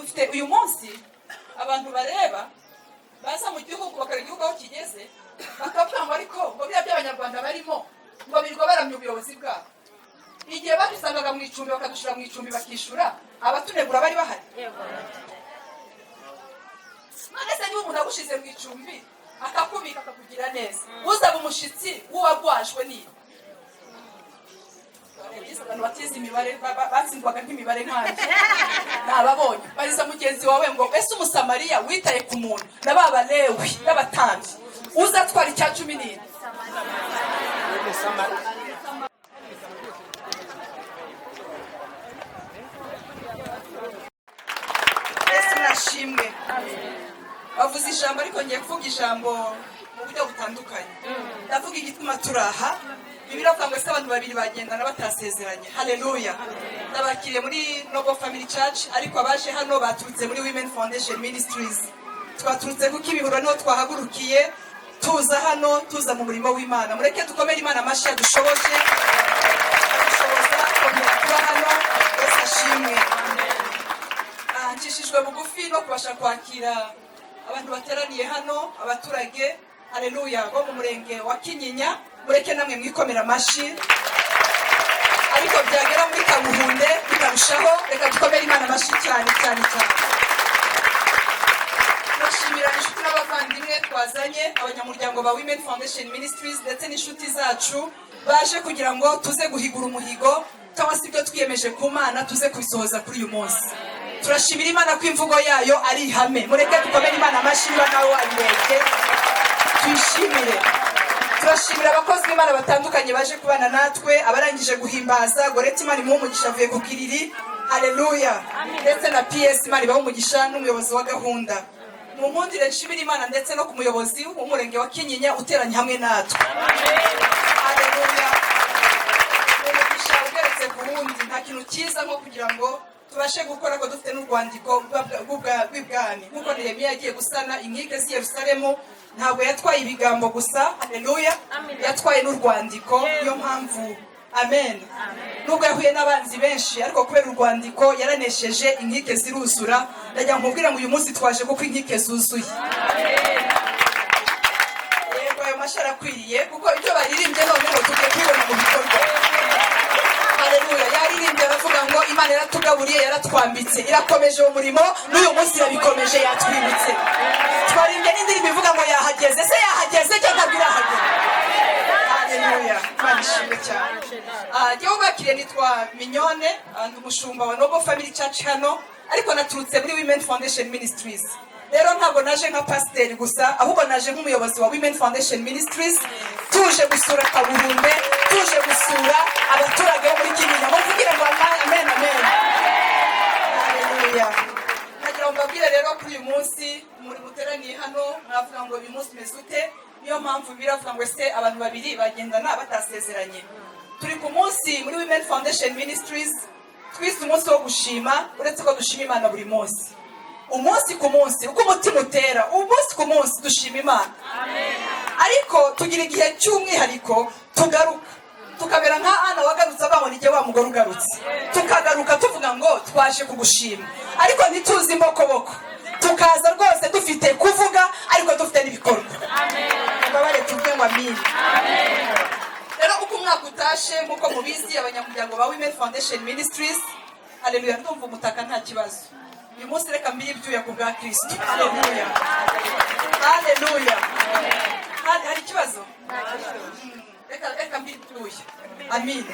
dufite uyu munsi abantu bareba baza mu gihugu bakareba igihugu aho kigeze bakavuga ngo ariko ngo biriya by'abanyarwanda barimo ngo birirwa baramya ubuyobozi bwabo. Igihe badusangaga mu icumbi bakadushira mu icumbi bakishyura abatunegura bari bahari. None se niba umuntu agushize mu icumbi akakubika akakugira neza, uzaba umushyitsi w'uwagwajwe niba abantu batize imibare batsindwaga nk'imibare nkanjye nababonye bariza mugenzi wawe ngo ese umusamariya witaye ku muntu na ba balewi n'abatambyi uzatwara icya 11. Yesu nashimwe. Bavuze ijambo ariko ngiye kuvuga ijambo mu buryo butandukanye. Ndavuga igituma turaha. Bibiliya avuga ngo ese abantu babiri bagendana batasezeranye. Haleluya. Ndabakiriye muri Noble Family Church ariko abaje hano baturutse muri Women Foundation Ministries. Twaturutse kuko ibihuro niho twahagurukiye tuza hano tuza mu murimo w'Imana. Mureke dukomere Imana amashyi dushoboje. Dushoboza kongera kuba hano. Yesu ashimwe. Nshishijwe bugufi no kubasha kwakira abantu bateraniye hano, abaturage haleluya bo mu murenge wa Kinyinya. Mureke namwe mwikomera amashyi, ariko byagera muri Kabuhunde bikarushaho. Reka dukomere Imana amashyi cyane cyane cyane. Turashimira inshuti n'abavandimwe twazanye, abanyamuryango ba Women Foundation Ministries ndetse n'inshuti zacu baje kugira ngo tuze guhigura umuhigo cyangwa se ibyo twiyemeje ku Mana tuze kubisohoza kuri uyu munsi. Turashimira Imana ko imvugo yayo ari ihame. Mureke dukomere Imana amashyi niba nawe wabireke tuyishimire. Turashimira abakozi b'Imana batandukanye baje kubana natwe, abarangije guhimbaza Goreti Imana imuha umugisha avuye ku Kiriri, haleluya, ndetse na PS Imana ibaha umugisha n'umuyobozi wa gahunda. Mu mpundire nshimira Imana ndetse no ku muyobozi w'umurenge wa Kinyinya uteranye hamwe natwe, haleluya. Umugisha ugeretse ku wundi, nta kintu cyiza nko kugira ngo tubashe gukora ko dufite n'urwandiko rw'ibwami. Nk'uko Nehemiya yagiye gusana inkike z'i Yerusalemu, ntabwo yatwaye ibigambo gusa, haleluya, yatwaye n'urwandiko. Niyo mpamvu amen, nubwo yahuye n'abanzi benshi ariko kubera urwandiko yaranesheje, inkike ziruzura. Ndagira ngo mubwire ngo uyu munsi twaje kuko inkike zuzuye. Yego ayo mashara akwiriye kuko ibyo baririmbye noneho tugiye kwibona mu bikorwa. Haleluya. Yaririmbye aravuga ngo Imana yaratugaburiye, yaratwambitse, irakomeje umurimo n'uyu munsi irabikomeje, yatwibitse. Twarimbye n'indirimbo ivuga ngo yahageze. Se yahageze cyangwa birahageze? Haleluya. Imana ishimwe cyane. Jyewe ubakiriye nitwa Mignone, ndi umushumba wa Noble Family Church hano, ariko naturutse muri Women Foundation Ministries. Rero ntabwo naje nka pasiteri gusa, ahubwo naje nk'umuyobozi wa Women Foundation Ministries, tuje gusura Kabuhunde, tuje gusura abaturage bo muri Kinyinya. Muvugire ngo amen amen. Haleluya. Nagira ngo mbabwire rero kuri uyu munsi muri muteraniye hano, mwavuga ngo uyu munsi meze ute? Niyo mpamvu biravuga ngo ese abantu babiri bagendana batasezeranye. Turi ku munsi muri Women Foundation Ministries twise umunsi wo gushima, uretse ko dushima Imana buri munsi. Umunsi ku munsi uko umutima utera, umunsi ku munsi dushima Imana. Amen. Ariko tugira igihe cy'umwihariko tugaruka, tukabera nka Ana wagarutse ababona igihe wa mugore ugarutse, tukagaruka tuvuga ngo twaje kugushima, ariko ntituzi imbokoboko, tukaza rwose dufite kuvuga ariko dufite n'ibikorwa. Amen. Mbabare tuvuge ngo amin. Amen. Rero uko umwaka utashe nk'uko mubizi abanyamuryango ba Women Foundation Ministries, haleluya, ndumva umutaka nta kibazo. Uyu munsi reka mbiri ibyuya ku bwa Kristo. Haleluya. Haleluya. Hari ikibazo? Reka mbiri ibyuya. Amin.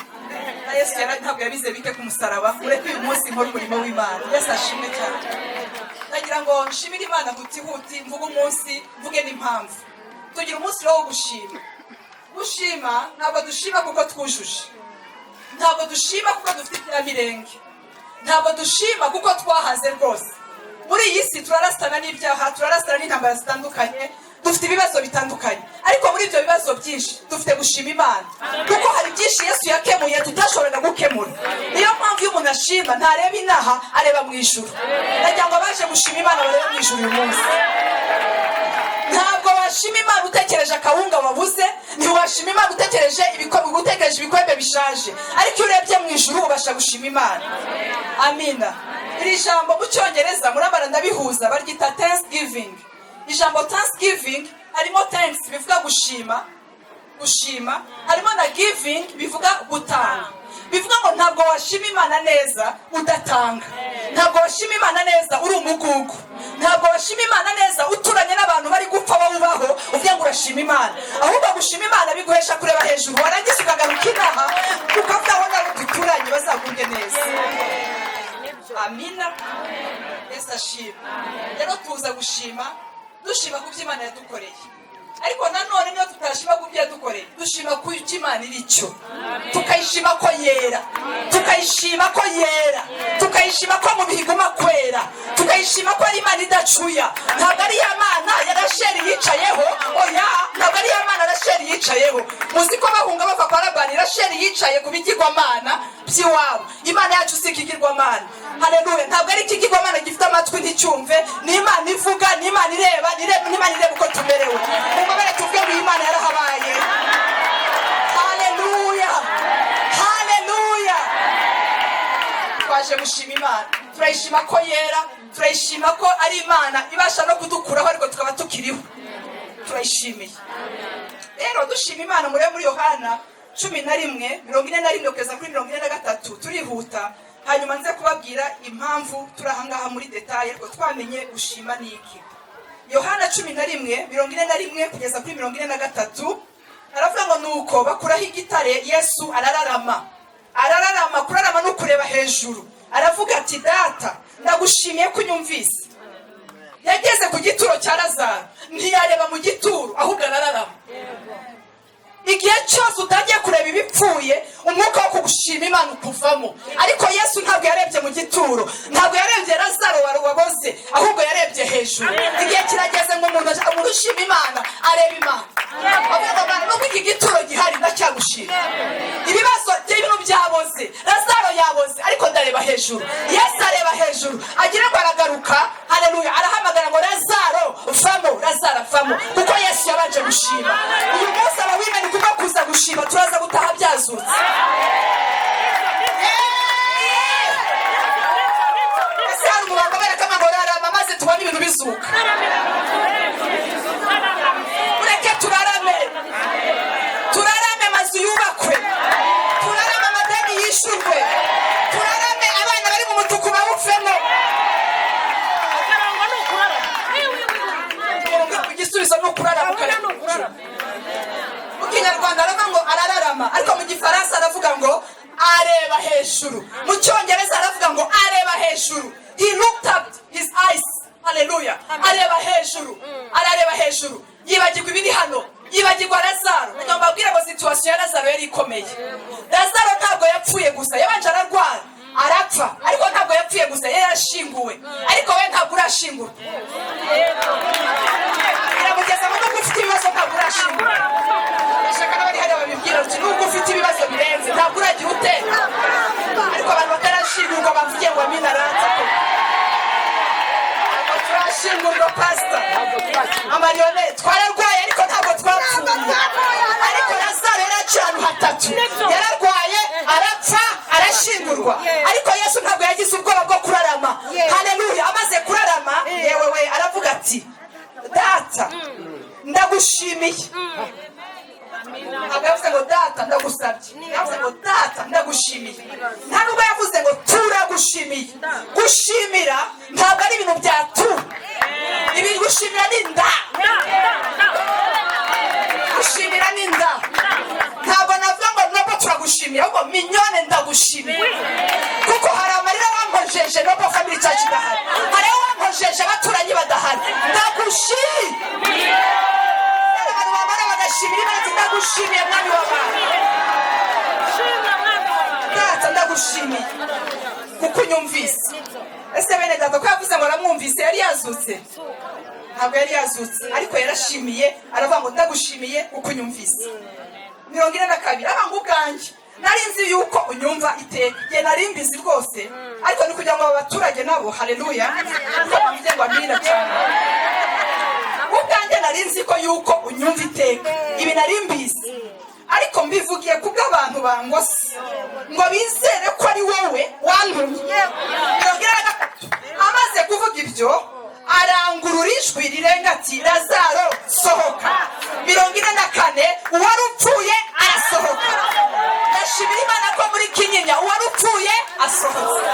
Na Yesu ntabwo yabize bike ku musaraba, ureke uyu munsi nkora umurimo w'Imana. Yesu ashimwe cyane. Nagira ngo nshimire Imana hutihuti, mvuge umunsi, mvuge n'impamvu. Tugira umunsi wo gushima. Gushima ntabwo dushima kuko twujuje, ntabwo dushima kuko dufite iterambirenge, ntabwo dushima kuko twahaze rwose. Muri iyi si turarasana n'ibyaha, turarasana n'intambara zitandukanye, dufite ibibazo bitandukanye, ariko muri ibyo bibazo byinshi dufite gushima Imana kuko hari byinshi Yesu yakemuye tutashoboraga gukemura. Niyo mpamvu iyo umuntu ashima ntareba inaha, areba mu ijuru. Ndagira ngo abaje gushima Imana barebe mu ijuru uyu munsi. Ntabwo washima Imana utekereje akawunga wabuze, ntiwashima Imana utekereje ibikombe bishaje, ariko iyo urebye mu ijuru ubasha gushima Imana. Amina. iri jambo mu cyongereza murabara ndabihuza baryita thanksgiving. Ijambo thanksgiving harimo thanks bivuga gushima, harimo na giving bivuga gutanga. Bivuga ngo ntabwo washima Imana neza udatanga, ntabwo washima Imana neza uri umugugu, ntabwo washima Imana neza uturanye n'abantu bari gupfa bawubaho uvuga ngo urashima Imana, ahubwo gushima Imana biguhesha kureba hejuru warangiza ukagaruka inaha ukavuga ngo nabo duturanye bazagubwe neza. Amina. Yesu ashima. Rero tuza gushima, dushima ku byo Imana yadukoreye, ariko nanone niyo tutashima ku byo yadukoreye dushima ku cyo Imana iri cyo, tukayishima ko yera, tukayishima ko yera, tukayishima ko mu bihiguma kwera, tukayishima ko ari Imana idacuya. Ntabwo ari ya Mana ya Rasheli yicayeho, oya, ntabwo ari ya Mana Rasheli yicayeho. Muzi ko bahunga bava kwa Labani, Rasheli yicaye ku bigirwamana by'iwabo. Imana yacu si ikigirwamana. Haleluya. Ntabwo ari ikigirwamana gifite amatwi nticyumve, ni Imana ivuga, ni Imana ireba, ni Imana ireba uko tumerewe. Mubabare tuvuge ngo Imana yarahabaye. Haleluya, haleluya. Twaje gushima Imana, turayishima ko yera, turayishima ko ari Imana ibasha no kudukuraho ariko tukaba tukiriho, turayishimiye. Rero dushima Imana muri Yohana 11:41 kugeza kuri 43 turihuta, hanyuma nze kubabwira impamvu turahangaha muri detail ariko twamenye gushima niki. Yohana 11:41 kugeza kuri 43 aravuga ngo nuko bakuraho igitare Yesu arararama. Kurarama no kureba hejuru, aravuga ati Data ndagushimiye ko unyumvise. Yageze ku gituro cya Lazaro ntiyareba mu gituro ahubwo arararama. Igihe cyose utagiye kureba ibipfuye umwuka wo kugushima Imana ukuvamo, ariko Yesu ntabwo yarebye mu gituro, ntabwo yarebye Lazaro waboze, ahubwo yarebye hejuru. Igihe kirageze ngo umuntu ushima Imana areba Imana, avuga ngo nubwo iki gituro gihari ndacyagushima. Ibibazo by'ibintu byaboze, Lazaro yaboze, ariko ndareba hejuru. Yesu areba hejuru, agira ngo aragaruka, haleluya, arahamagara ngo Lazaro vamo, Lazaro vamo, kuko Yesu yabanje gushima. Uyu munsi abawimeni kuko kuza gushima turaza gutaha byazutse. Ese hari umubanga barakama ngo rarama maze tubone ibintu bizuka. Mureke turarame mazu yubakwe, turarame amadeni yishurwe, turarame abana bari mu mutuku bawufemo. Igisubizo ni ukurarama. Mu Kinyarwanda aravuga ngo arararama, ariko mu Gifaransa aravuga ngo areba hejuru. Mu Cyongereza aravuga ngo areba hejuru. He looked up his eyes. Haleluya. Areba hejuru. Yibagirwa ibiri hano, yibagirwa Lazaro. Ntabwo mbabwira ngo situation ya Lazaro yari ikomeye. Lazaro ntabwo yapfuye gusa, yabanje ararwara, arapfa, ariko ntabwo yapfuye gusa, yarashinguwe. Ariko we ntabwo urashingurwa. Iramugeza ngo ufite ibibazo ntabwo urashingurwa. Shaka n'abari hano babibwira uti nubwo ufite ibibazo birenze ntabwo uragira uteka, ariko abantu batarashingurwa bavuge ngo Amina aranze. Turashingurwa pastor amariyone, twararwaye ariko ntabwo twapfuye. Ariko Lazaro yaraciye ahantu hatatu, yararwaye, arapfa, arashingurwa, ariko Yesu ntabwo yagize ubwoba bwo kurarama. Haleluya. Amaze kurarama yewe aravuga ati Data ndagushimiye. Ntabwo yavuze ngo Data ndagusabye, yavuze ngo Data ndagushimiye. Nta nubwo yavuze ngo turagushimiye. Gushimira ntabwo ari ibintu bya tu, ibi gushimira ni nda. Gushimira ni nda. Ntabwo navuga ngo nubwo turagushimiye, ahubwo minyone ndagushimiye, kuko hari amarira wampojeje nubwo family church idahari, hari wampojeje abaturanyi badahari. Ndagushimiye. Ndagushimiye mwami w'abantu. Data ndagushimiye kuko unyumvise. Ese bene data ko yavuze ngo aramwumvise yari yazutse? Ntabwo yari yazutse, ariko yarashimiye, aravuga ngo ndagushimiye kuko unyumvise. 42 abanga ubwanjye nari nzi yuko unyumva iteka, ye nari mbizi rwose, ariko ni kugira ngo abaturage nabo haleluya bamvuge ngo amina cyane. Ubwanjye nari nzi ko yuko unyumva iteka, ibi nari mbizi, ariko mbivugiye kubw'abantu bangose. ngo bizere ko ari wowe wantumye. 23 amaze kuvuga ibyo arangurura ijwi rirenga ati Lazaro sohoka. 24 uwari upfuye arasohoka. Ndashimira Imana ko muri Kinyinya uwari upfuye asohoka.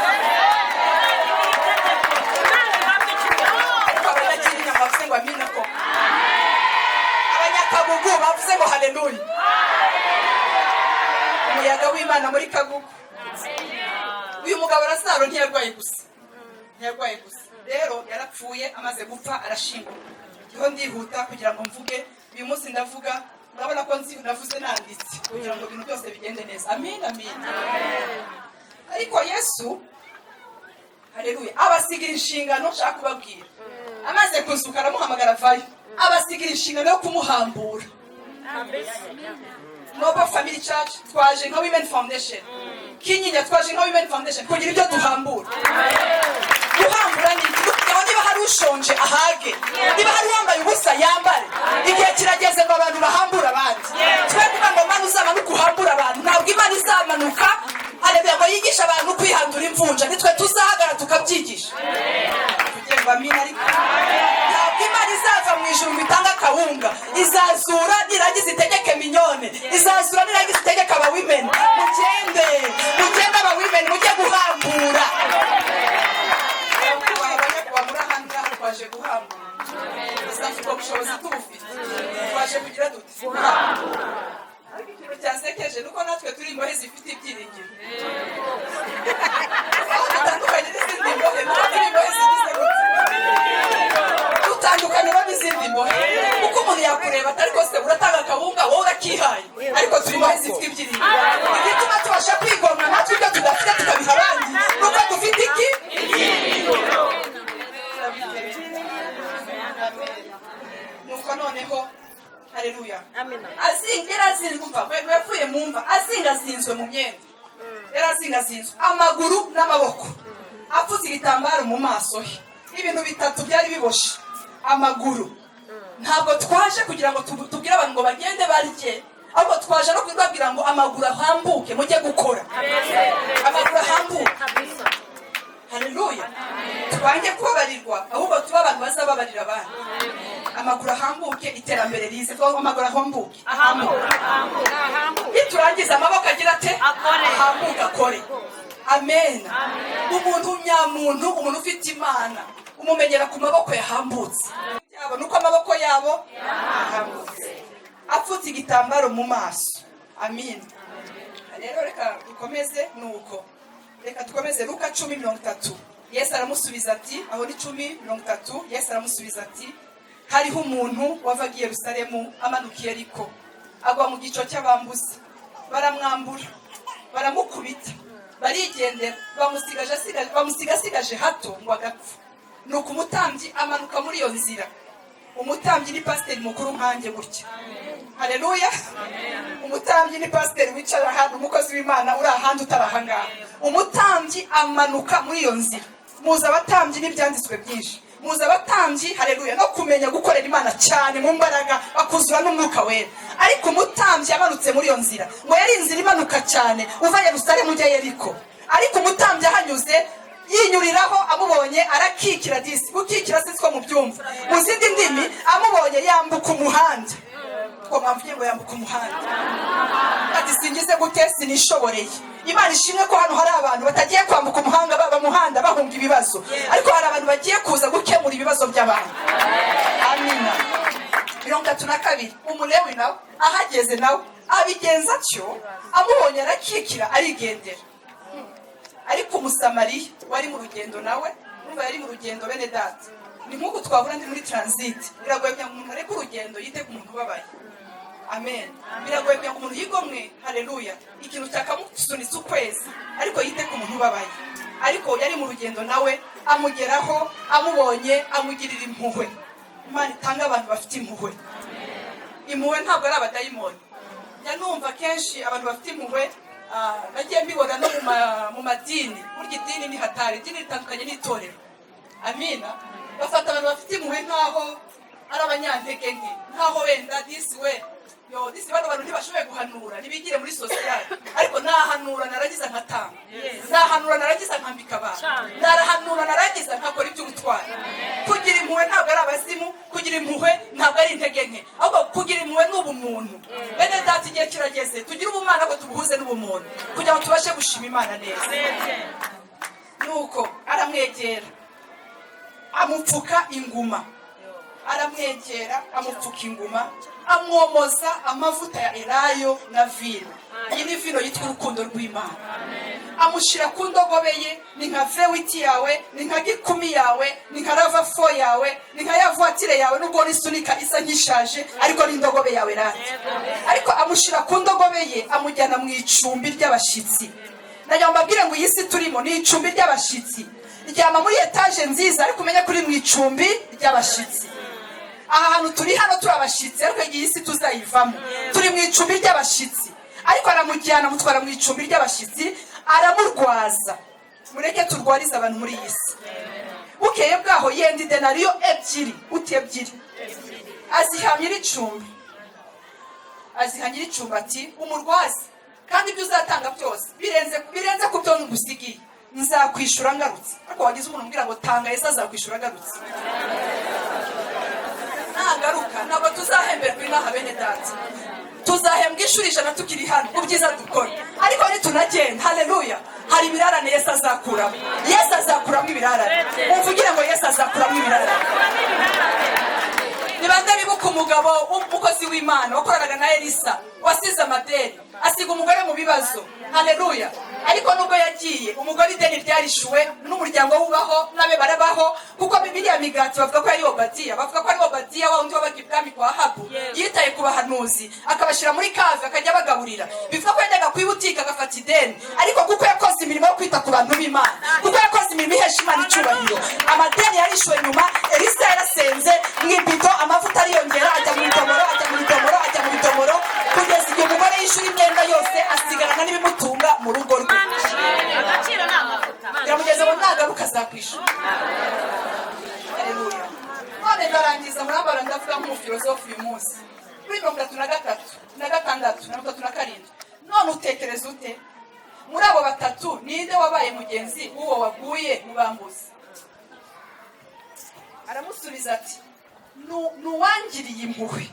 Abanyakinyinya bavuze ngo amina ko. Abanyakagugu bavuze ngo haleluya. Umuyaga w'Imana muri Kagugu. Uyu mugabo Lazaro ntiyarwaye gusa. Rero yarapfuye, amaze gupfa arashingwa. Niho ndihuta kugira ngo mvuge uyu munsi ndavuga, urabona ko navuze nanditse kugira ngo ibintu byose bigende neza. Amen. Ariko Yesu haleluya abasigira inshingano nshaka kubabwira. Amaze kuzuka aramuhamagara avayo, abasigira inshingano yo kumuhambura. Noble Family Church twaje nka Women Foundation, Kinyinya twaje nka Women Foundation kugira ibyo duhambura. Guhambura ni niba hari ushonje ahage, niba hari wambaye ubusa yambare. Igihe kirageze ngo abantu bahambura abandi. Twebwe ngo Imana uzamanuka uhambura abantu, ntabwo Imana izamanuka haleluya ngo yigisha abantu kwihandura imvunja, nitwe tuzahagara tukabyigisha. Tugiye bamina ariko ntabwo Imana izava mu ijuru bitanga akawunga, izazura nirangiza itegeke minyone, izazura nirangiza itegeke aba women. Mugende aba women mujye guhambura. Twaje guhambura. Bizafite ubushobozi tubufite. Twaje kugira dute guhambura. Ariko ikintu cyasekeje nuko natwe turi imbohe zifite ibyiringiro. Dutandukanye n'izindi mbohe, turi imbohe zifite dutandukanye n'izindi mbohe. Kuko umuntu yakureba atari kose uratanga akabunga wowe urakihaye. Ariko turi imbohe zifite ibyiringiro. Igituma tubasha kwigomwa natwe ibyo tudafite tukabiha abandi. Nuko dufite iki? Nuko noneho haleluya. Yapfuye mu mva azingazinzwe mu myenda. Yarazingazinzwe amaguru n'amaboko, apfutse igitambaro mu maso he. Ibintu bitatu byari biboshe amaguru. Ntabwo twaje kugira ngo tubwire abantu ngo bagende barye, ahubwo twaje no kubabwira ngo amaguru ahambuke mujye gukora. Amaguru ahambuke. Haleluya. Twange kubabarirwa ahubwo tuba abantu bazababarira abandi. Amaguru ahambuke, iterambere rize. Twa amaguru ahambuke. Iturangiza amaboko agira ate? Ahambuke akore. Amen. Umuntu nyamuntu, umuntu ufite Imana umumenyera ku maboko yahambutse. Yabo nuko amaboko yabo yahambutse. Apfutse igitambaro mu maso. Amen. Rero reka dukomeze nuko. Reka dukomeze Luka 10:30. Yesu aramusubiza ati, aho ni 10:30. Yesu aramusubiza ati, hariho umuntu wavaga i Yerusalemu amanukiye Yeriko, agwa mu gico cy'abambuzi, baramwambura, baramukubita, barigendera, bamusigasigaje hato ngo agapfa. Nuko umutambyi amanuka muri iyo nzira. Umutambyi ni pasiteri mukuru nkanjye gutya. Haleluya. Umutambyi ni pasiteri wicara hano, umukozi w'Imana uri ahandi utarahangaha. Umutambyi amanuka muri iyo nzira. Muza abatambyi n'ibyanditswe byinshi. Muza abatambyi haleluya no kumenya gukorera Imana cyane mu mbaraga, bakuzura n'umwuka wera. Ariko umutambyi amanutse muri iyo nzira ngo yari inzira imanuka cyane uva Yerusalemu ujya Yeriko. Ariko umutambyi ahanyuze yinyuriraho, amubonye arakikira disi. Gukikira sitwo mu byumva. Mu zindi ndimi amubonye yambuka umuhanda. Ko mpamvuye ngo yambuka umuhanda. Ati singize gute sinishoboreye. Imana ishimwe ko hano hari abantu batagiye kwambuka umuhanda muhanda bahunga ibibazo. Ariko hari abantu bagiye kuza gukemura ibibazo by'abantu. Amina. 32 umulewi nawe ahageze nawe abigenza cyo, amubonye arakikira arigendera. Ariko umusamariya wari mu rugendo nawe, numva yari mu rugendo bene data. Ni nk'uko twahura ndi muri transit. Biragoye kugira ngo umuntu areke urugendo yite ku muntu ubabaye. Amen. Biragoye kugira ngo umuntu yigomwe. Haleluya. Ikintu cyakamusunitse ukwezi ariko yite ku muntu ubabaye. Ariko yari mu rugendo nawe amugeraho, amubonye amugirira impuhwe. Imana itanga abantu bafite impuhwe. Impuhwe ntabwo ari abadayimoni. Nyanumva kenshi abantu bafite impuhwe bagiye mbibona no mu madini. Burya idini ni hatari, idini ritandukanye n'itorero. Amina. Bafata abantu bafite impuhwe nkaho ari abanyantege nke, nkaho wenda disi we yo disi bano bantu ntibashoboye guhanura ntibigire muri sosiyete ariko nahanura narangiza nkatanga nahanura narangiza nkambika abantu narahanura narangiza nkakora iby'ubutwari kugira impuhwe ntabwo ari abazimu kugira impuhwe ntabwo ari intege nke ahubwo kugira impuhwe ni ubumuntu bene data igihe kirageze tugire ubumana ko tubuhuze n'ubumuntu kugira ngo tubashe gushima Imana neza nuko aramwegera amupfuka inguma aramwegera amupfuka inguma amwomoza amavuta ya elayo na vino iyi ni vino yitwa urukundo rw'Imana amushyira ku ndogobe ye ni nka vewiti yawe ni nka gikumi yawe ni nka ravafo yawe ni nka ya voitire yawe nubwo n'isunika isa nk'ishaje ariko n'indogobe yawe rati ariko amushyira ku ndogobe ye amujyana mu icumbi ry'abashyitsi ndagira ngo mbabwire ngo iyi si turimo ni icumbi ry'abashyitsi ryama muri etaje nziza ariko umenye kuri mu icumbi ry'abashyitsi aha hantu turi hano turi abashyitsi ariko iyi si tuzayivamo turi mu icumbi ry'abashyitsi ariko aramujyana amutwara mu icumbi ry'abashyitsi aramurwaza mureke turwarize abantu muri iyi si bukeye bwaho yenda idenariyo ebyiri aziha nyir'icumbi ati umurwazi kandi ibyo uzatanga byose birenze ku byo ngusigiye nzakwishura ngarutse ariko wagize umuntu umbwira ngo tanga Yesu azakwishura agarutse nagaruka ntabwo tuzahemberwa inaha bene data tuzahembwa inshuro 100 tukiri hano mu byiza dukora ariko nitunagenda haleluya hari ibirarane Yesu azakuramo ibirarane umvugire ngo Yesu azakuramo ibirarane nibande bibuka umugabo w'umukozi w'Imana wakoranaga na Elisa wasize amadeni asiga umugore mu bibazo haleluya ariko nubwo yagiye umugore ideni ryarishuwe n'umuryango wubaho nabe barabaho kuko Bibiliya migati bavuga ko ari Obadiya wa undi wabaga ibwami kwa Ahabu yitaye ku bahanuzi akabashira muri kave akajya bagaburira bivuga ko yajyaga kwibutika agafata ideni ariko kuko yakoze imirimo yo kwita ku bantu b'Imana kuko yakoze imirimo ihesha Imana icyubahiro amadeni yarishuwe nyuma Elisa yarasenze mwibito amavuta ariyongera ajya mu bidomoro kugeza igihe umugore yishura imyenda yose asigarana n'ibimutunga mu rugo rwe agaciro n'amavuta yamugeze ngo nagaruka azakwishura haleluya none ndarangiza murambara ndavuga nk'umufilozofi uyu munsi kuri 33 na 6 na 37 none utekereza ute muri abo batatu ninde wabaye mugenzi uwo waguye mu bambuzi aramusubiza ati nuwangiriye impuhwe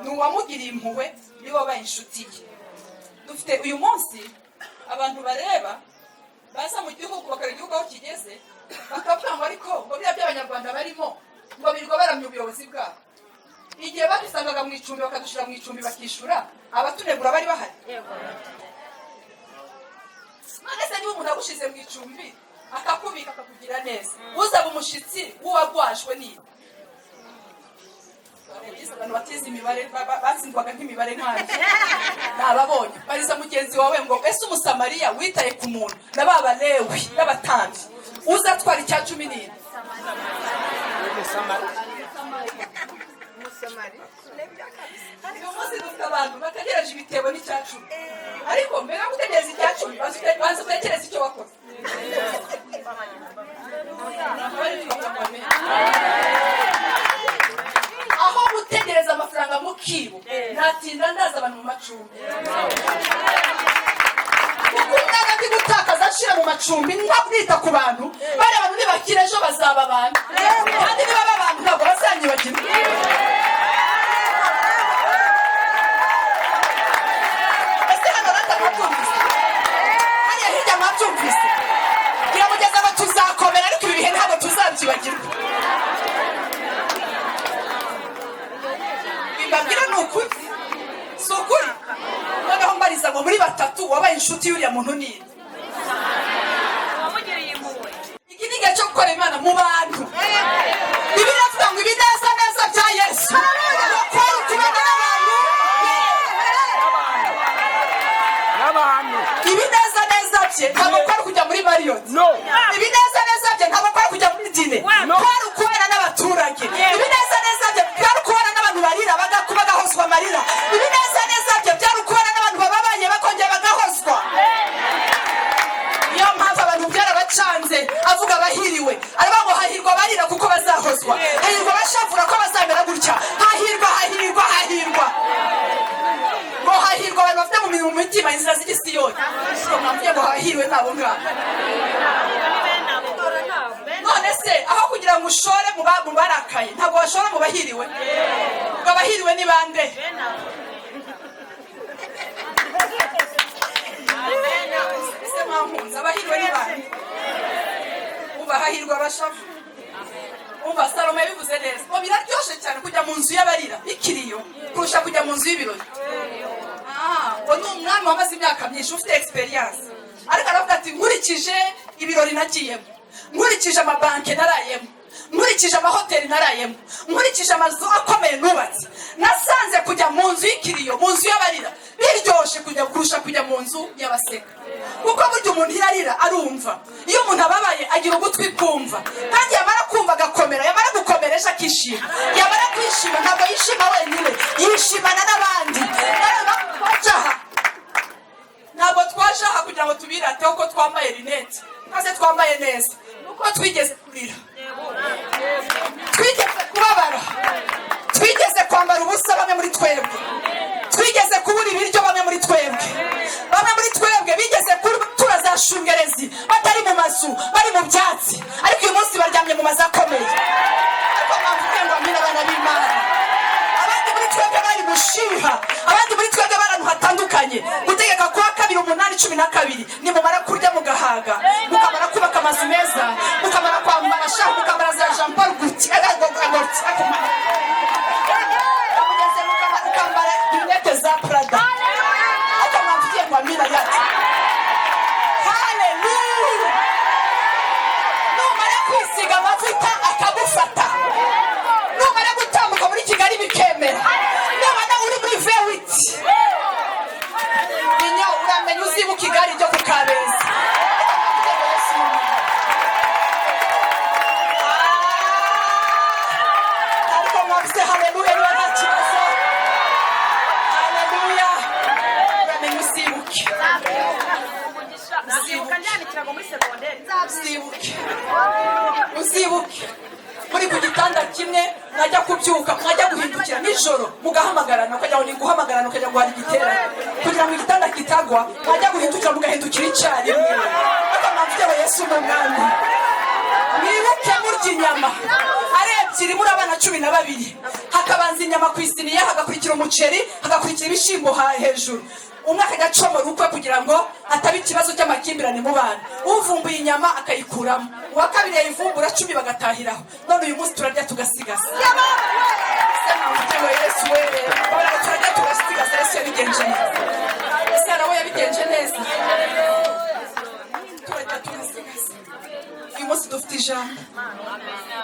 nuwamugiriye impuhwe niwe wabaye inshuti ye dufite uyu munsi abantu bareba baza mu gihugu bakora igihugu aho kigeze bakavuga ngo ariko ngo biriya by'abanyarwanda barimo ngo birirwa baramya ubuyobozi bwabo igihe badusangaga mu icumbi bakadushira mu icumbi bakishura abatunegura bari bahari none se niba umuntu agushize mu icumbi akakubika akakugira neza uzaba umushyitsi w'uwagwajwe niba abantu batize imibare batsindwaga nk'imibare nkanjye nababonye bariza mugenzi wawe ngo ese umusamariya witaye ku muntu na ba balewi n'abatambyi uzatwara icya 10 uyu munsi dufite abantu bategereje ibitebo n'icya 10 ariko mbere yo gutegereza icya 10 banza utekereze icyo wakoze aho gutegereza amafaranga mu kibo ntatinda ndaza abantu mu macumbi kuko umwana ndi gutakaza ashira mu macumbi ntabwita ku bantu bari abantu nibakira ejo bazaba abantu kandi niba abantu ntabwo bazanyibagirwa ese hano ratamutumvise hariya hirya mwabyumvise biramugeza ngo tuzakomera ariko ibi bihe ntabwo tuzabyibagirwa babwira ni ukuri si ukuri noneho mbariza ngo muri batatu wabaye inshuti y'uriya muntu ninde iki ni igihe cyo gukora Imana mu bantu Bibiliya ivuga ngo ibineza neza bya Yesu kwari ukubana n'abantu ibineza neza bye ntabwo kwari kujya muri Marriott ibineza neza bye ntabwo kwari kujya muri dine kwari ukubana n'abaturage ibineza neza bye kwari ukubana n'abantu barira bagahozwa amarira ibineza neza bye byari ukubana n'abantu bababaye bakongera bagahozwa niyo mpamvu abantu byarabacanze avuga bahiriwe aravuga ngo umutima inzira z'igisiyoni mwambwiye ngo hahiriwe nabo ngabo. None se aho kugira ngo ushore mu barakaye ntabwo washora mu bahiriwe? Ngo abahiriwe ni bande? Ese mwampunze abahiriwe ni bande? Umva hahirwa abashavu. Umva Salome yabivuze neza ngo biraryoshe cyane kujya mu nzu y'abarira ikiriyo kurusha kujya mu nzu y'ibirori. Ngo ni umwami wamaze imyaka myinshi ufite experience, ariko aravuga ati nkurikije ibirori nagiyemo, nkurikije amabanki narayemo, nkurikije amahoteli narayemo, nkurikije amazu akomeye nubatse, nasanze kujya mu nzu y'ikiriyo, mu nzu y'abarira biryoshye kujya kurusha kujya mu nzu y'abaseka. Kuko burya umuntu iyo arira arumva, iyo umuntu ababaye agira ugutwi kumva, kandi yamara kumva agakomera, yamara gukomera ejo akishima, yamara kwishima ntabwo yishima wenyine, yishimana n'abandi. Ntabwo twaje aha kugira ngo tubirateho ko twambaye rinete maze twambaye neza, nuko twigeze kurira, twigeze kubabara, twigeze kwambara ubusa bamwe muri twebwe, twigeze kubura ibiryo bamwe muri twebwe, bamwe muri twebwe bigeze kutura za shungerezi batari mu mazu bari mu byatsi, ariko uyu munsi baryamye mu mazu akomeye. Ariko mwamvuge ngo amina abana b'Imana. Abandi muri twebwe bari mushiha, abandi muri twebwe bari ahantu hatandukanye. Gutegeka kwa 2:8:12 nimumara kurya mugahaga, mukamara kubaka amazu meza, mukamara kwambara shahu, mukamara za Jean Paul Gaultier mukambara lunette za Prada. Ariko mwamvuge ngo amina yacu. Haleluya. Numara kwisiga amavuta akagufata, numara gutambuka muri Kigali bikemera, numara uri muri Vewiti Binyo uramenye uzibu Kigali ryo ku Kabeza. Ariko mwabise haleluya niba nta kibazo. Haleluya. Uramenye uzibuke. Uzibuke muri ku gitanda kimwe mwajya kubyuka, mwajya guhindukira nijoro mugahamagarana, ukajya ngo ninguhamagarana, ukajya guhana igitera kugira ngo igitanda kitagwa, mwajya guhindukira mugahindukira icyarimwe. Ariko mwamvuge ngo Yesu ni umwami. Mwibuke murya inyama ari ebyiri muri abana 12, hakabanza inyama ku isiniya, hagakurikira umuceri, hagakurikira ibishyimbo hejuru. Umwe akagacomora ukwe kugira ngo ataba ikibazo cy'amakimbirane mu bana. Uvumbuye inyama akayikuramo, uwa kabiri yayivumbura 10 bagatahiraho. None uyu munsi turarya tugasigasa. Sema ngo Yesu wewe, turarya tugasigasa. Yesu yabigenje neza. Yesu arawe yabigenje neza. Turarya tugasigasa. Uyu munsi dufite ijambo.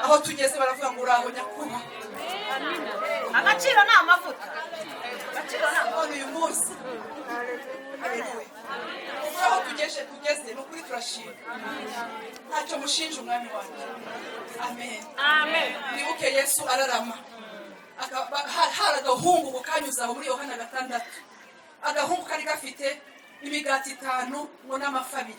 Aho tugeze baravuga ngo uraho nyakubahwa. Agaciro ni amavuta. Agaciro ni amavuta. Uyu munsi aho tugeze ni ukuri turashima. Ntacyo mushinja umwami wanjye. Amen. Amen. Mwibuke Yesu ararama, hari agahungu kukanyuza aho muri Yohana 6. Agahungu kari gafite imigati 5 ngo n'amafi 2.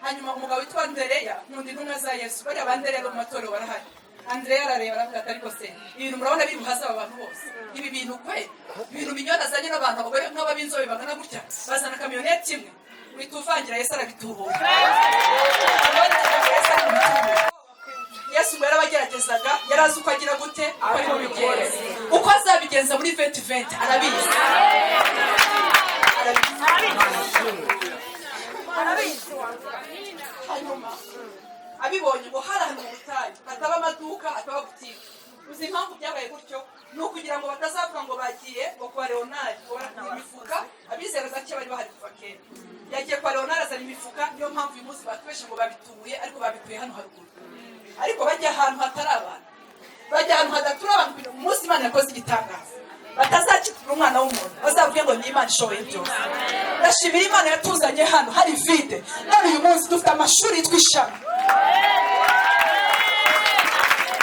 Hanyuma umugabo witwa Andereya n'undi ntumwa za Yesu bari abanderera mu matorero barahari. Andrea arareba aravuga ati ariko se ibintu murabona biri buhaza abantu bose, ibi bintu kwe ibintu minyona azanye n'abantu abagore nk'ababinzobe bangana gutya bazana kamyoneti imwe wituvangira. Yesu arabitubura. Yesu mwera bageragezaga yarazi uko agira gute uko ari mubigenza, uko azabigenza muri 2020 arabizi. Hanyuma abibonye ngo hari ahantu mu butayu hataba amaduka, hataba butike. Uzi impamvu byabaye gutyo? Ni ukugira ngo batazavuga ngo bagiye ngo kwa Leonard ngo barakuye imifuka, abizera gake bari bahari kuva kera. Yagiye kwa Leonard azana imifuka, niyo mpamvu uyu munsi batweshe ngo babituye, ariko babituye hano haruguru. Ariko bajya ahantu hatari abantu, bajya ahantu hadatura abantu kugira ngo umunsi Imana yakoze igitangaza batazakitira umwana w'umuntu, bazavuge ngo ni Imana ishoboye byose. Ndashimira Imana yatuzanye hano hari vide, none uyu munsi dufite amashuri yitwa Ishami.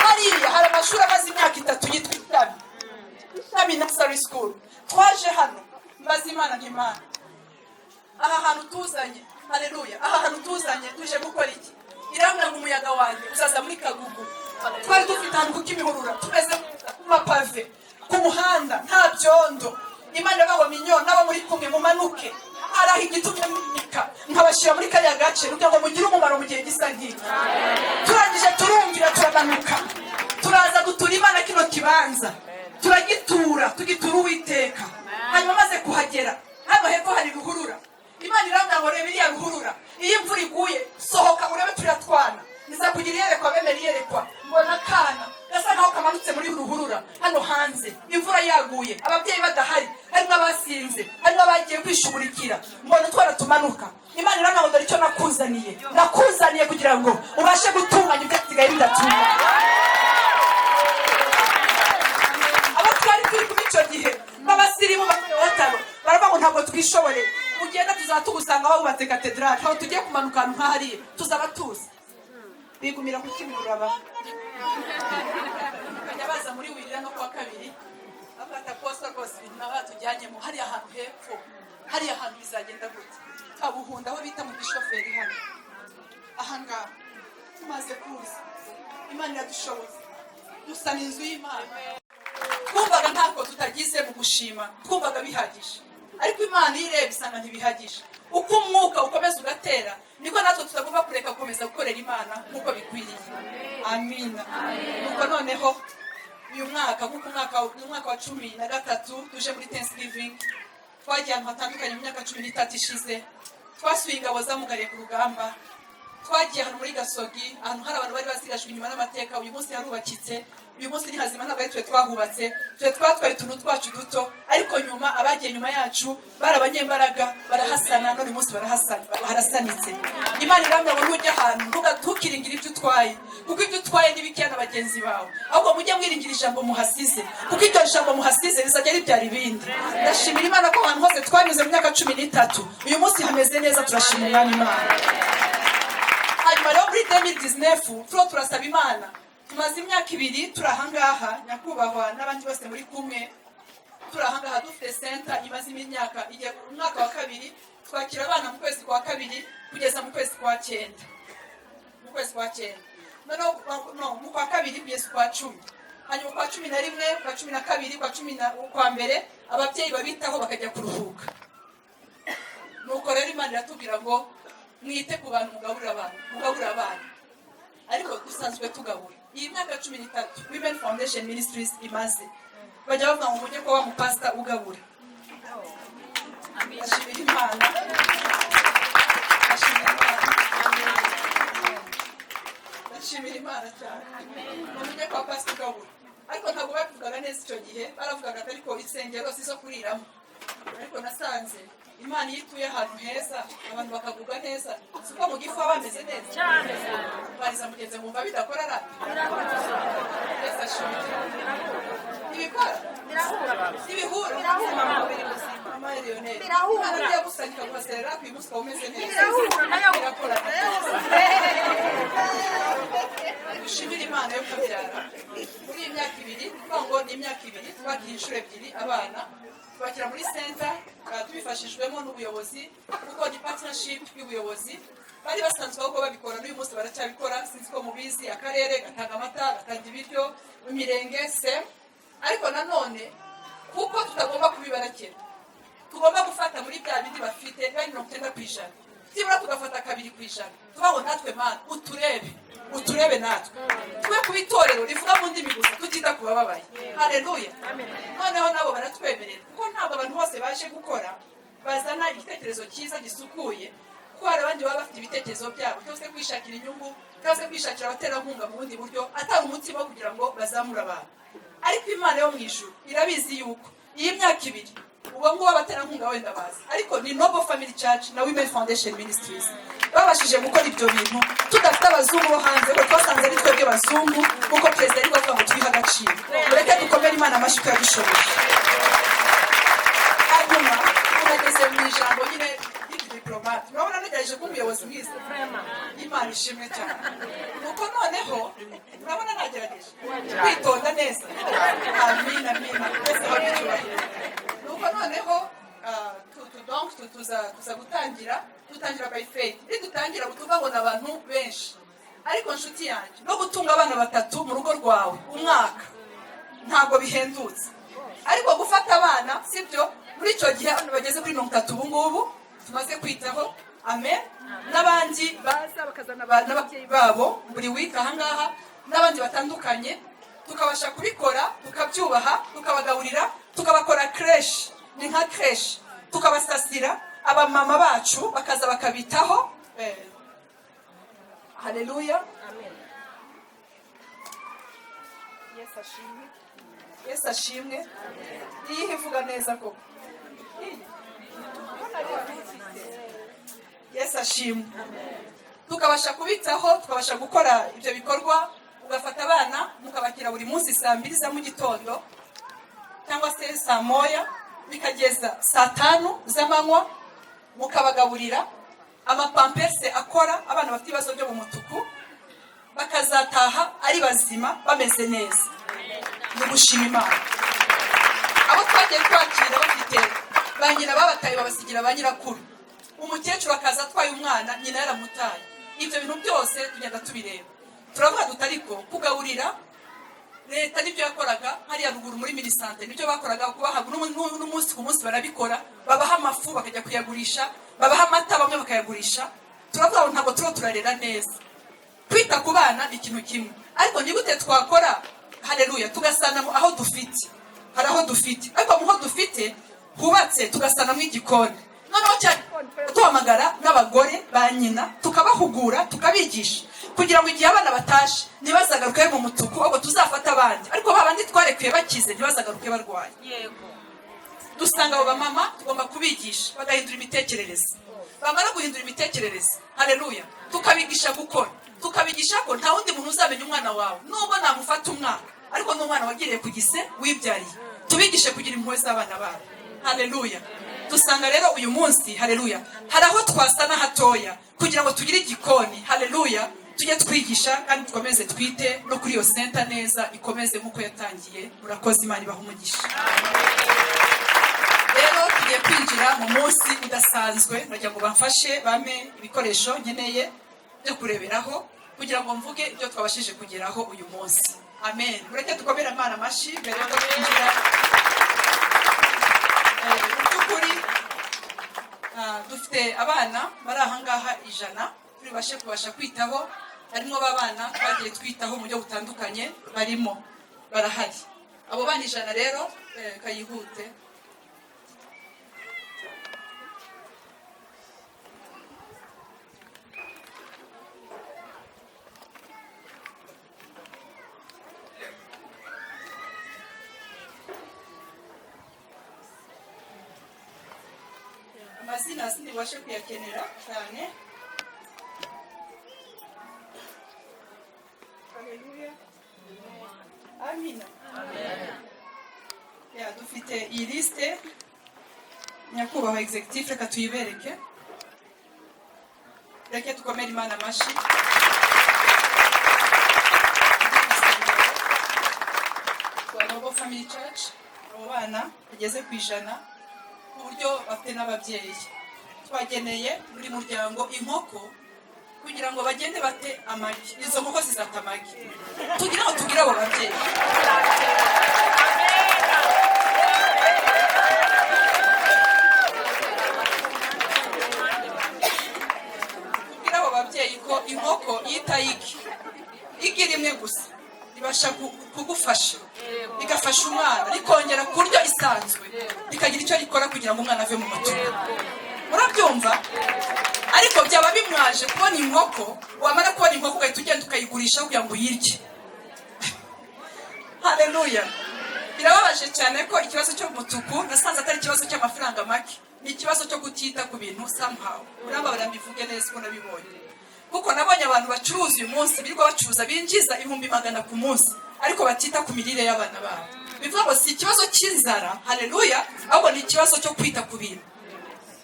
Hariya hari amashuri amaze imyaka 3 yitwa Ishami Nursery School. Twaje hano mbaza Imana nk'Imana, aha hantu tuzanye, haleluya, aha hantu tuzanye tuje gukora iki? Irambwira ngo umuyaga wanjye uzaza muri Kagugu. Twari dufite ahantu k'imihurura tumeze ku mapave ku muhanda nta byondo. imana babo minyoni n'abo muri kumwe mumanuke araho igitumye mwika nkabashyira muri kariya gace kugira ngo mugire umumaro mu gihe gisa nk'iki. Turangije turumvira turamanuka turaza gutura imana kino kibanza turagitura tugitura Uwiteka. Hanyuma maze kuhagera hano hepfo hari ruhurura. Imana irambwira ngo reba iriya ruhurura, iyo imvura iguye sohoka urebe turiya twana. Niza kugira iyerekwa bemera iyerekwa mbona akana gasa nkaho kamanutse muri ruhurura hano hanze, imvura yaguye ababyeyi badahari, harimo abasinze, harimo abagiye kwishugurikira, mbona utwana tumanuka. Imana irambwira ngo dore icyo nakuzaniye kugira ngo ubashe gutunganya ibyo bisigaye bidatunganye. Abo twari turi kuri icyo gihe b'abasirimu bataro baravuga ngo ntabwo twishoboreye, ugenda tuzaba tugusanga aho wubatse katedrali, aho tugiye kumanuka ahantu nk'ahariya tuzaba tuzi. Bigumira ku Kimihurura bakajya baza muri Wirira no kuwa kabiri bafata posta rwose nawe tujyanyemo hariya hantu hepfo, hariya hantu bizagenda gute Kabuhunda aho bita mu gishoferi hano ahangaha. Tumaze kuza Imana iradushoboza dusana inzu y'Imana. Twumvaga ntako tutagize mu gushima, twumvaga bihagije, ariko Imana ireba isanga ntibihagije. Uko umwuka ukomeza ugatera niko natwe tutagomba kureka gukomeza gukorera Imana nk'uko bikwiriye. Amina. Nuko noneho uyu mwaka nk'uko umwaka wa 13 tuje muri Thanksgiving, twagiye ahantu hatandukanye mu myaka 13 ishize. Twasuye ingabo zamugariye ku rugamba, twagiye hano muri Gasogi ahantu hari abantu bari basigajwe inyuma n'amateka. Uyu munsi yarubakitse, uyu munsi ni hazima, ntabwo ari twe twahubatse, twe twatwaye utuntu twacu duto, ariko nyuma abagiye nyuma yacu bari abanyembaraga barahasana, none uyu munsi harasanitse. Imana irambwira ngo nujya ahantu ntukiringire ibyo utwaye, kuko ibyo utwaye n'ibikeya na bagenzi bawe, ahubwo mujye mwiringira ijambo muhasize, kuko iryo jambo muhasize rizajya ribyara ibindi. Ndashimira Imana ko ahantu hose twanyuze mu myaka 13 uyu munsi hameze neza, turashima Umwami Imana. Hanyuma rero muri 2019 turasaba Imana, tumaze imyaka 2 turi ahangaha nyakubahwa n'abandi bose muri kumwe, turi ahangaha dufite center imaze imyaka igiye mu mwaka wa 2 twakira abana mu kwezi kwa 2 kugeza mu kwezi kwa 9, mu kwezi kwa 9 no mu kwa 2 kugeza kwa 10, hanyuma kwa 11 kwa 12 kwa 10 kwa mbere ababyeyi babitaho bakajya kuruhuka. Nuko rero Imana iratubwira ngo mwite ku bantu mugabura abana, ariko dusanzwe tugabura. Iyi myaka 13 Women Foundation Ministries imaze, bajya bavuga ngo mujye kuba umupasita ugabura. Ashimira Imana, ashimira Imana cyane. Mujye kuba pasita ugabura, ariko ntabwo bavugaga neza icyo gihe, baravugaga ariko insengero sizo kuriramo. Ariko nasanze Imana yituye ahantu heza abantu bakavuga neza, siko mu gifu bameze neza cyane. Bariza mugenzi mwumva bidakora rati Yesu ashimira. Ibikora ibihura mama Lionel Imana ndiye gusanyika kubaserera ku munsi umeze neza, birakora. Dushimira Imana yo kubyara muri iyi myaka 2, kuko ngo ni imyaka 2 twagiye inshuro 2 abana twakira muri center, tubifashijwemo n'ubuyobozi, kuko ni partnership y'ubuyobozi. Bari basanzwe aho babikora n'uyu munsi baracyabikora, sinzi ko mubizi. Akarere gatanga amata, gatanga ibiryo, imirenge se, ariko nanone kuko tutagomba kubibarakera, tugomba gufata muri bya bindi bafite bari 90%, tibura tugafata 2%. Tubaho natwe Mana uturebe natwe, twe kubitorero rivuga mu ndimi gusa tutita kubababaye. Haleluya. Noneho nabo baratwemerera, kuko ntabwo abantu bose baje gukora bazana igitekerezo cyiza gisukuye, kuko hari abandi baba bafite ibitekerezo byabo cyose kwishakira inyungu, cyose kwishakira abaterankunga mu bundi buryo, atari umutima wo kugira ngo bazamure abantu. Ariko Imana yo mu ijuru irabizi yuko iyi myaka 2 uwo nguwo abaterankunga wenda bazi, ariko ni Noble Family Church na Women Foundation Ministries babashije gukora ibyo bintu tudafite abazungu bo hanze, ko twasanze ari twebwe bazungu, kuko perezida ari bavuga ngo twiha agaciro. Mureke dukomere Imana amashyi ko yabishoboye. Hanyuma unageze mu ijambo nyine y'diplomate, urabona nagerageje kuba umuyobozi mwiza, Imana ishimwe cyane. Nuko noneho urabona nagerageje kwitonda neza. Amina amina, twese babicyubahiro. Nuko noneho tuza gutangira by faith. Dutangira gutunga ngo n'abantu benshi, ariko nshuti yanjye no gutunga abana 3 mu rugo rwawe umwaka ntabwo bihendutse, ariko gufata abana sibyo muri icyo gihe abantu bageze kuri 30 ubu ngubu tumaze kwitaho, amen. N'abandi baza bakazana n'ababyeyi babo buri wiki ahangaha, n'abandi batandukanye, tukabasha kubikora, tukabyubaha, tukabagaburira, tukabakora creche, ni nka creche, tukabasasira, abamama bacu bakaza bakabitaho. Haleluya, amen. Yesu ashimwe. Iyi ivuga neza koko. Yesu ashimwe. Tukabasha kubitaho, tukabasha gukora ibyo bikorwa, ugafata abana mukabakira buri munsi saa 2 za mu gitondo cyangwa se saa 1 bikageza saa 5 z'amanywa, mukabagaburira, amapamperse akora, abana bafite ibibazo byo mu mutuku bakazataha ari bazima bameze neza. Ni gushima Imana. Abo twagiye kwakira bafite ba nyina babataye babasigira ba nyirakuru, umukecuru akaza atwaye umwana, nyina yaramutaye. Ibyo bintu byose tugenda tubireba, turavuga tutariko kugaburira. Leta nibyo yakoraga hariya ruguru muri minisante, nibyo bakoraga, kubaha n'umunsi ku munsi barabikora, babaha amafu bakajya kuyagurisha, babaha amata bamwe bakayagurisha. Turavuga ntabwo turarera neza. Kwita ku bana ni ikintu kimwe, ariko ni gute twakora, haleluya, tugasana aho dufite. Hari aho dufite, ariko mu ho dufite hubatse tugasana mu igikoni. Noneho cyane tuhamagara n'abagore ba nyina, tukabahugura, tukabigisha, kugira ngo igihe abana batashe ntibazagaruke mu mutuku, ahubwo tuzafata abandi, ariko babandi twarekuye bakize ntibazagaruke barwaye. Yego, dusanga abo bamama tugomba kubigisha bagahindura imitekerereze. Bamara guhindura imitekerereze, haleluya, tukabigisha gukora, tukabigisha ko nta wundi muntu uzamenya umwana wawe nubwo namufata umwana, ariko n'umwana wagiriye ku gise wibyariye. Tubigishe kugira impuhwe z'abana babo, haleluya. Dusanga rero uyu munsi, haleluya, hari aho twasana hatoya kugira ngo tugire igikoni, haleluya, tujye twigisha kandi dukomeze twite no kuri iyo senta neza ikomeze nk'uko yatangiye. Murakoze, Imana ibaha umugisha. Rero tugiye kwinjira mu munsi udasanzwe, nagira ngo bamfashe bame ibikoresho nkeneye byo kureberaho kugira ngo mvuge ibyo twabashije kugeraho uyu munsi. Amen. Mureke dukomere Imana amashyi mbere yo kwinjira. By'ukuri dufite abana bari ahangaha 100 turibashe kubasha kwitaho. Harimo babana bagiye twitaho mu buryo butandukanye, barimo barahari. Abo bana 100 rero kayihute. Amazina sinibashe kuyakenera cyane. Haleluya, amina. Ya, dufite iyi liste nyakubahwa executive, reka tuyibereke. Reka dukomere Imana amashyi. Global Family Church, abo bana bageze ku 100 mu buryo bafite n'ababyeyi. Twageneye buri muryango inkoko kugira ngo bagende bate amagi. Izo nkoko zizata amagi tugira ngo tugire abo babyeyi. Tugira abo babyeyi ko inkoko yitayiki igi rimwe gusa ibasha kugufasha, igafasha umwana, rikongera kuryo isanzwe, rikagira icyo rikora kugira ngo umwana ave mu mutuku. Murabyumva? Ariko byaba bimwaje kubona inkoko, wamara kubona inkoko ugahita ugenda ukayigurisha kugira ngo uyirye. Haleluya. Birababaje cyane ko ikibazo cyo mu mutuku nasanze atari ikibazo cy'amafaranga make, ni ikibazo cyo kutita ku bintu somehow. Uramba barambivuge neza ko nabibonye. Kuko nabonye abantu bacuruza uyu munsi birirwa bacuruza binjiza 1,100 ku munsi, ariko batita ku mirire y'abana babo. Bivuga ngo si ikibazo cy'inzara, haleluya, ahubwo ni ikibazo cyo kwita ku bintu.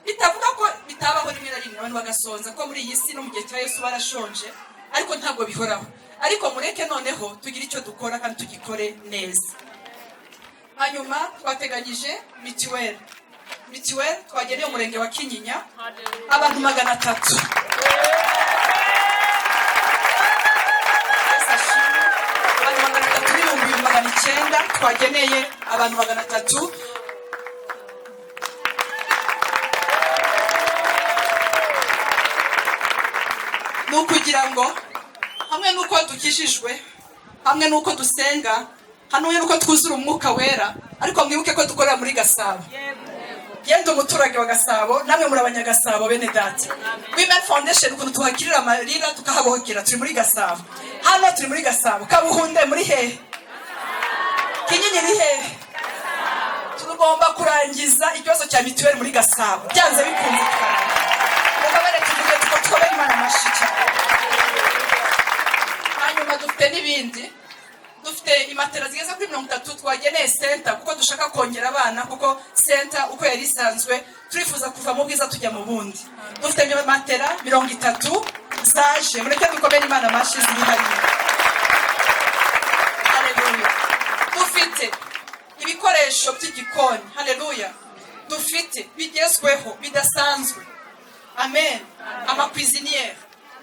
Bitavuga ko bitabaho rimwe na rimwe abantu bagasonza, ko muri iyi si no mu gihe cya Yesu barashonje, ariko ntabwo bihoraho. Ariko mureke noneho tugira icyo dukora kandi tugikore neza. Hanyuma twateganyije mituweli. Mituweli twageneye umurenge wa Kinyinya abantu 300. Twageneye abantu 300. kugira ngo hamwe n'uko dukijijwe, hamwe n'uko dusenga, hamwe n'uko twuzura umwuka wera, ariko mwibuke ko dukorera muri Gasabo. Yenda umuturage wa Gasabo, namwe muri abanyagasabo bene data. Women Foundation ukuntu tuhagirira amarira tukahabohokera, turi muri Gasabo. Hano turi muri Gasabo. Kabuhunde muri hehe? Kinyinya iri hehe? Tugomba kurangiza ikibazo cya mituweli muri Gasabo. Byanze bikunze cyane. Mugabane tuvuge tukobera Imana amashyi cyane. Hanyuma dufite n'ibindi. Dufite imatera zigeze kuri 30 twageneye center kuko dushaka kongera abana, kuko center uko yari isanzwe turifuza kuva mu bwiza tujya mu bundi. Dufite imatera 30 zaje, mureke dukomere Imana amashyi ziri hariya. Haleluya. Dufite ibikoresho by'igikoni, haleluya. Dufite bigezweho bidasanzwe, amen. Amakwiziniere,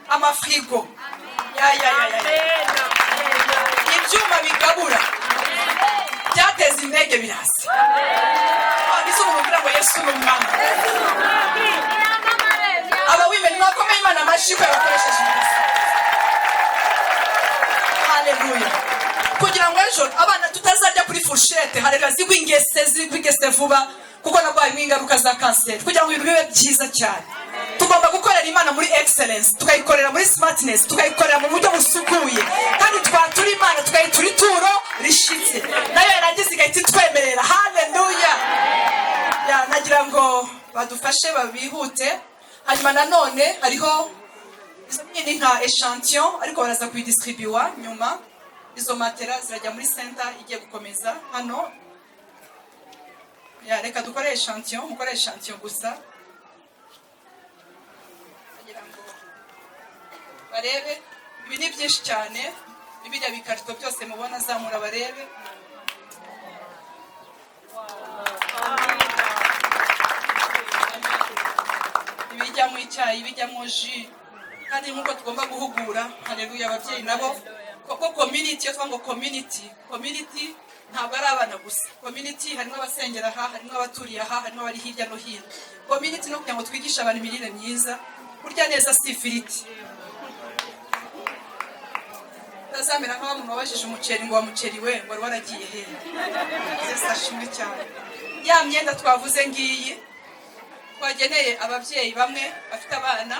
amafrigo, ya ibyuma bigabura byateza intege birasi. Abizo umubwira ngo Yesu ni umwami. Aba women bakomeye Imana amashyi ko yakoresheje ibirasi. Haleluya. Kugira ngo ejo abana tutazajya kuri fourchette, haleluya, zigwingese vuba kuko nabwo harimo ingaruka za kanseri. Kugira ngo ibintu bibe byiza cyane, tugomba gukorera Imana muri excellence, tukayikorera muri smartness, tukayikorera mu buryo busukuye, kandi twatura Imana tukayitura ituro rishitse, nayo yarangiza igahita itwemerera. Haleluya. Nagira ngo badufashe babihute. Hanyuma nanone hariho izo nyine nka echantillon, ariko baraza kuyidistribuwa nyuma. Izo matera zirajya muri center igiye gukomeza hano. Reka dukore echantillon, mukore echantillon gusa. Barebe ibi ni byinshi cyane, ibijya bikarito byose mubona, zamura barebe. Ibijya mu icyayi, ibijya mu ji, kandi nk'uko tugomba guhugura, haleluya, ababyeyi nabo kuko community, yo twango community ntabwo ari abana gusa. Community harimo abasengera aha, harimo abaturiye aha, harimo abari hirya no hino. Community no kugira ngo twigishe abantu imirire myiza, kurya neza si ifiriti. Tazamera nk'abantu babajije umuceri ngo wa muceri we ngo waragiye hehe. Yesu ashimwe cyane. Ya myenda twavuze ngiyi twageneye ababyeyi bamwe bafite abana,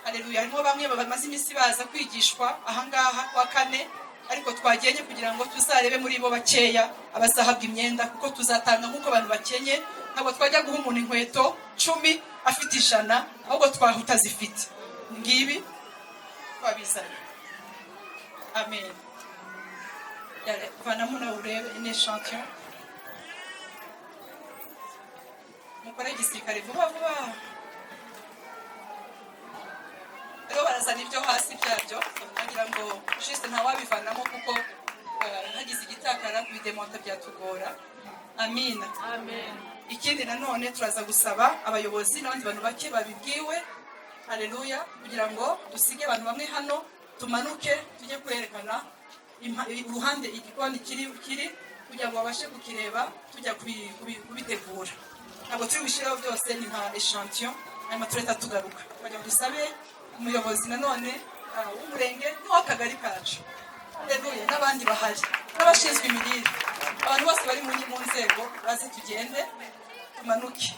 haleluya. Harimo bamwe bamaze iminsi baza kwigishwa ahangaha kwa kane, ariko twagenye kugira ngo tuzarebe muri bo bakeya abazahabwa imyenda, kuko tuzatanga nk'uko abantu bakenye. Ntabwo twajya guha umuntu inkweto 10 afite 100, ahubwo twahuta zifite ngibi twabizana. Amen. Vanamo na urebe une echantillon. Mukora igisirikare vuba vuba. Rero barazana ibyo hasi byabyo, kugira ngo juste ntawabivanamo kuko hagize igitakara kubidemonta byatugora. Amina. Amen. Ikindi nanone turaza gusaba abayobozi n'abandi bantu bake babibwiwe, haleluya, kugira ngo dusige abantu bamwe hano, tumanuke tujye kwerekana uruhande igikoni kiri kugira ngo babashe kukireba, tujya kubitegura. Ntabwo turi gushyiraho byose, ni nka echantillon, hanyuma tureta tugaruka. Kugira ngo dusabe umuyobozi nanone w'umurenge n'uw'akagari kacu, haleluya, n'abandi bahari, n'abashinzwe imirire, abantu bose bari mu nzego baze tugende tumanuke.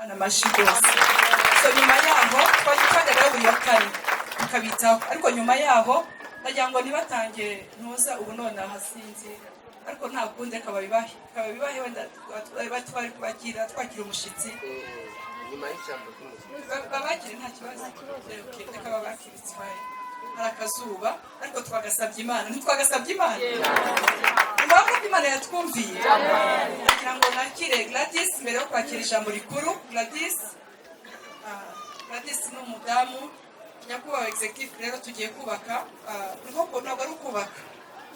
imana amashyi rwose. So nyuma yaho twajyaga buri wa kane tukabitaho, ariko nyuma yaho ndagira ngo ntibatange ntuza ubu none hasinzi, ariko nta kundi kababibahe wenda twari kubakira twakira umushyitsi nyuma y'ijambo ry'umushyitsi babakire nta kibazo, reka babakiritse hari akazuba ariko twagasabye Imana, ntitwagasabye Imana impamvu Imana yatwumviye. ndagira ngo nakire Gladys mbere yo kwakira ijambo rikuru. Gladys ni umudamu nyakubahwa executive. Rero tugiye kubaka ntabwo ari ukubaka,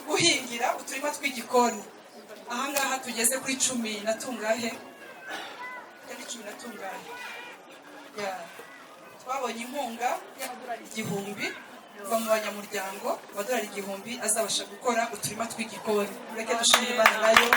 guhingira uturima tw'igikoni. Ahangaha tugeze kuri 10 na tungahe, twabonye inkunga y'amadolari 1000 kuva mu banyamuryango, amadolari 1000 azabasha gukora uturima tw'igikoni. Mureke dushimire Imana nayo